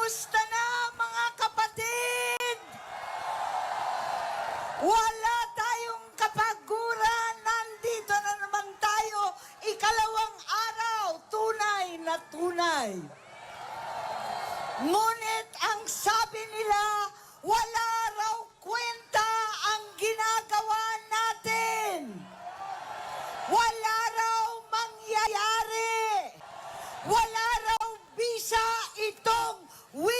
Kamusta na mga kapatid? Wala tayong kapaguran. Nandito na naman tayo. Ikalawang araw, tunay na tunay. Ngunit ang sabi nila, wala raw kwenta ang ginagawa natin. Wala raw mangyayari. Wala raw bisa itong We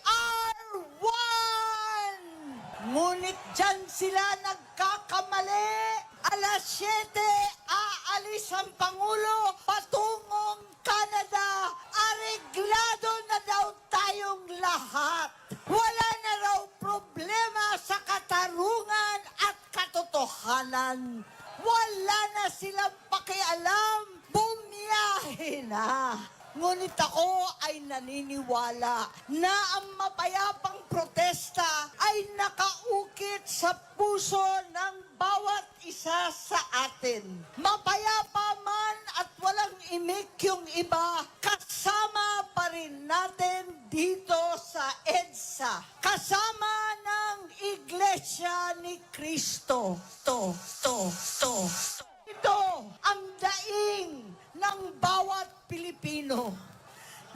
Are One. Ngunit dyan sila nagkakamali. Alas 7, aalis ang Pangulo patungong Canada. Areglado na daw tayong lahat. Wala na raw problema sa katarungan at katotohanan. Wala na silang pakialam. Bumiyahe na. Ngunit ako ay naniniwala na ang mapayapang protesta ay nakaukit sa puso ng bawat isa sa atin. Mapayapa man at walang imik yung iba, kasama pa rin natin dito sa EDSA. Kasama ng Iglesia ni Cristo. Ito ang daing ng bawat Pilipino,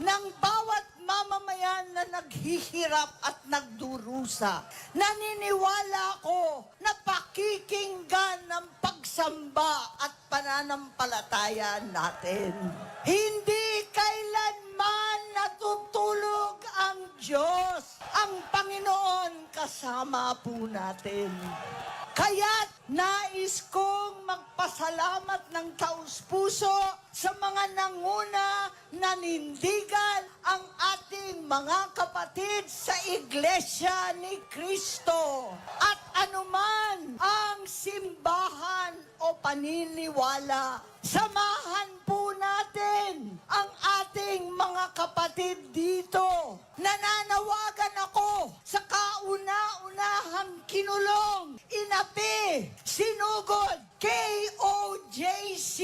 ng bawat mamamayan na naghihirap at nagdurusa. Naniniwala ko na pakikinggan ng pagsamba at pananampalataya natin. Hindi kailanman natutulog ang Diyos. Ang Panginoon kasama po natin. Kaya't nais kong magpasalamat ng taus-puso sa mga nanguna nanindigan ang ating mga kapatid sa Iglesia ni Cristo. At anuman ang simbahan o paniniwala, samahan po natin ang ating mga kapatid dito. Nananawagan ako sa kauna-unahang kinulong, inapi, sinugod, KOJC.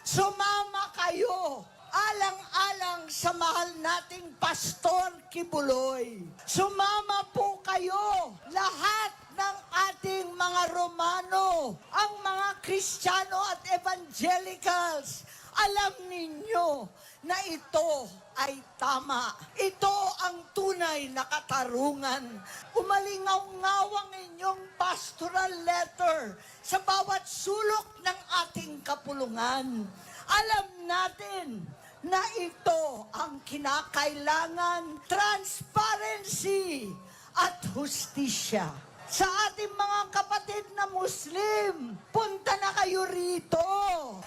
Sumama kayo alang-alang sa mahal nating Pastor Kibuloy. Sumama po kayo lahat ng ating mga Romano, ang mga Kristiyano at Evangelicals. Alam ninyo na ito ay tama. Ito ang tunay na katarungan. Umalingaw-ngaw ang inyong pastoral letter sa bawat sulok ng ating kapulungan. Alam natin na ito ang kinakailangan, transparency at hustisya. Sa ating mga kapatid na Muslim, punta na kayo rito.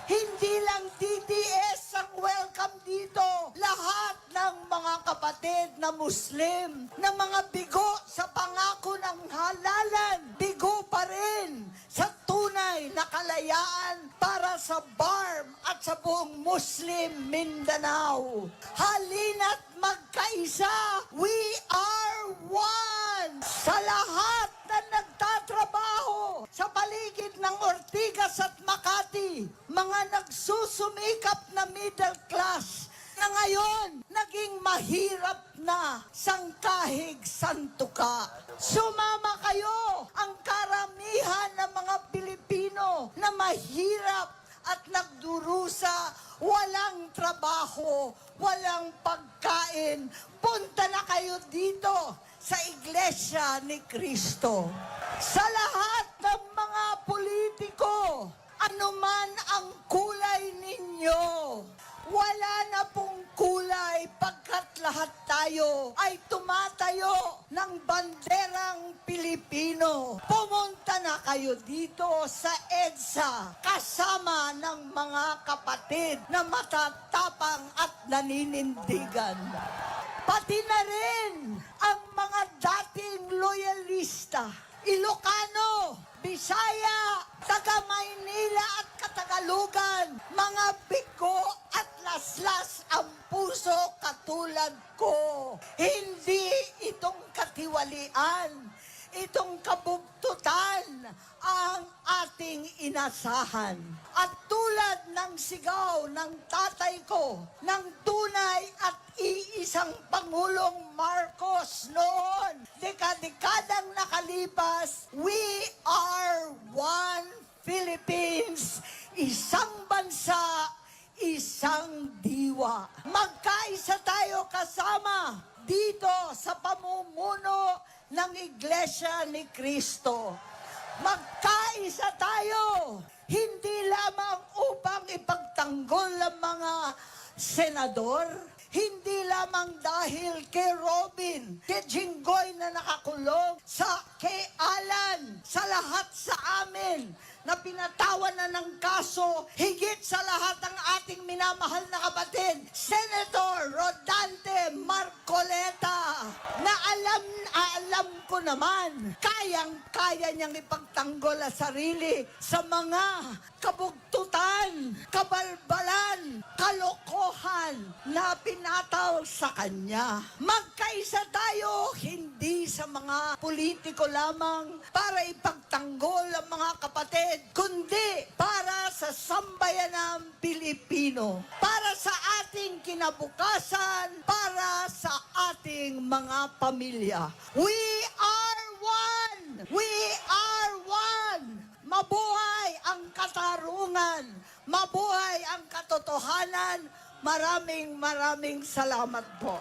Hindi lang DDS ang welcome dito. Lahat ng mga kapatid na Muslim, na mga bigo sa pangako ng halalan, bigo pa rin sa tunay na kalayaan para sa BARM at sa buong Muslim Mindanao. Halina't magkaisa, we are one. Sa lahat na nagtatrabaho sa paligid ng Ortigas at Makati, mga nagsusumikap na middle class na ngayon naging mahirap na sangkahig santuka. Sumama kayo, ang karamihan ng mga Pilipino na mahirap at nagdurusa, walang trabaho, walang pagkain. Punta na kayo dito sa Iglesia ni Cristo. Sa lahat ng mga politiko, anuman ang kulay ninyo, wala na pong kulay pagkat lahat tayo ay tumatayo ng banderang Pilipino. Pumunta na kayo dito sa EDSA kasama ng mga kapatid na matatapang at naninindigan. Pati na rin ang mga dating loyalista, Ilocano, Bisaya, taga-Maynila at Katagalugan, mga bigo at laslas ang puso katulad ko. Hindi itong katiwalian. itong kabugtutan ang ating inasahan. At tulad ng sigaw ng tatay ko, ng tunay at iisang Pangulong Marcos noon, dekadang nakalipas, we are one Philippines, isang bansa, isang diwa. Magkaisa tayo kasama dito sa pamumuno ng Iglesia ni Cristo. Magkaisa tayo, hindi lamang upang ipagtanggol ang mga senador, hindi lamang dahil kay Robin, kay Jinggoy na nakakulong, kay Alan, sa lahat sa amin na pinatawan na ng kaso, higit sa lahat ang ating minamahal na kapatid, Senator Rodante Marcoleta, na alam ko naman, kayang-kaya niyang ipagtanggol ang sarili sa mga kabugtutan, kabalbalan, kalokohan na pinataw sa kanya. Magkaisa tayo, hindi sa mga politiko lamang para ipagtanggol ang mga kapatid, kundi para sa sambayanang Pilipino, para sa ating kinabukasan, para sa ating mga pamilya. We are one! We are one! Mabuhay ang katarungan! Mabuhay ang katotohanan! Maraming salamat po.